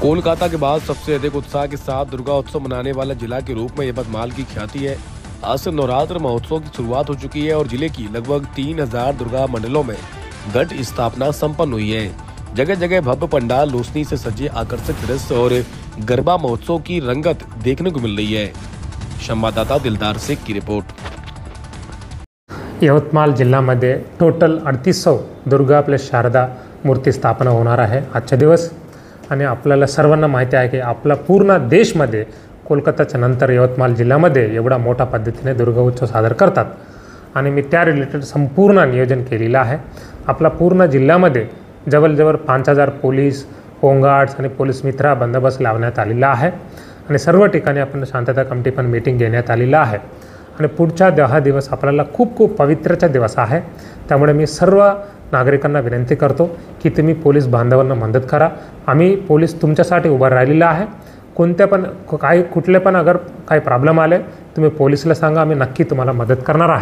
कोलकाता के बाद सबसे अधिक उत्साह के साथ दुर्गा उत्सव मनाने वाला जिला के रूप में यवतमाल की ख्याति है। आज से नवरात्र महोत्सव की शुरुआत हो चुकी है और जिले की लगभग 3000 दुर्गा मंडलों में घट स्थापना संपन्न हुई है। जगह जगह भव्य पंडाल, रोशनी से सजे आकर्षक दृश्य और गरबा महोत्सव की रंगत देखने को मिल रही है। संवाददाता दिलदार शेख की रिपोर्ट। यवतमाळ जिल्ह्यामध्ये टोटल 3800 दुर्गा प्लस शारदा मूर्ती स्थापना होणार आहे आजच्या दिवस। आणि आपल्याला सर्वांना माहिती आहे की आपला पूर्ण देशमध्ये कोलकाताच्या नंतर यवतमाळ जिल्ह्यामध्ये एवढा मोठा पद्धतीने दुर्गा उत्सव सादर करतात आणि मी त्या रिलेटेड संपूर्ण नियोजन केलेलं आहे। आपला पूर्ण जिल्ह्यामध्ये जवळजवळ 5000 पोलीस, होमगार्ड्स आणि पोलीस मित्र बंदोबस्त लावण्यात आलेला आहे आणि सर्व ठिकाणी आपण शांतता कमिटी पण मीटिंग घेण्यात आलेला आहे आणि पुढच्या 10 दिवस आपल्याला खूप पवित्रचा दिवस आहे। त्यामुळे मी सर्व नागरिकांना विनंती करतो की तुम्ही पोलीस बांधवांना मदत करा। आम्ही पोलीस तुमच्यासाठी उभा राहिलेला आहे। कोणत्या पण कुठले पण अगर काही प्रॉब्लेम आले तुम्ही पोलिसला सांगा, आम्ही नक्की तुम्हाला मदत करणार आहे।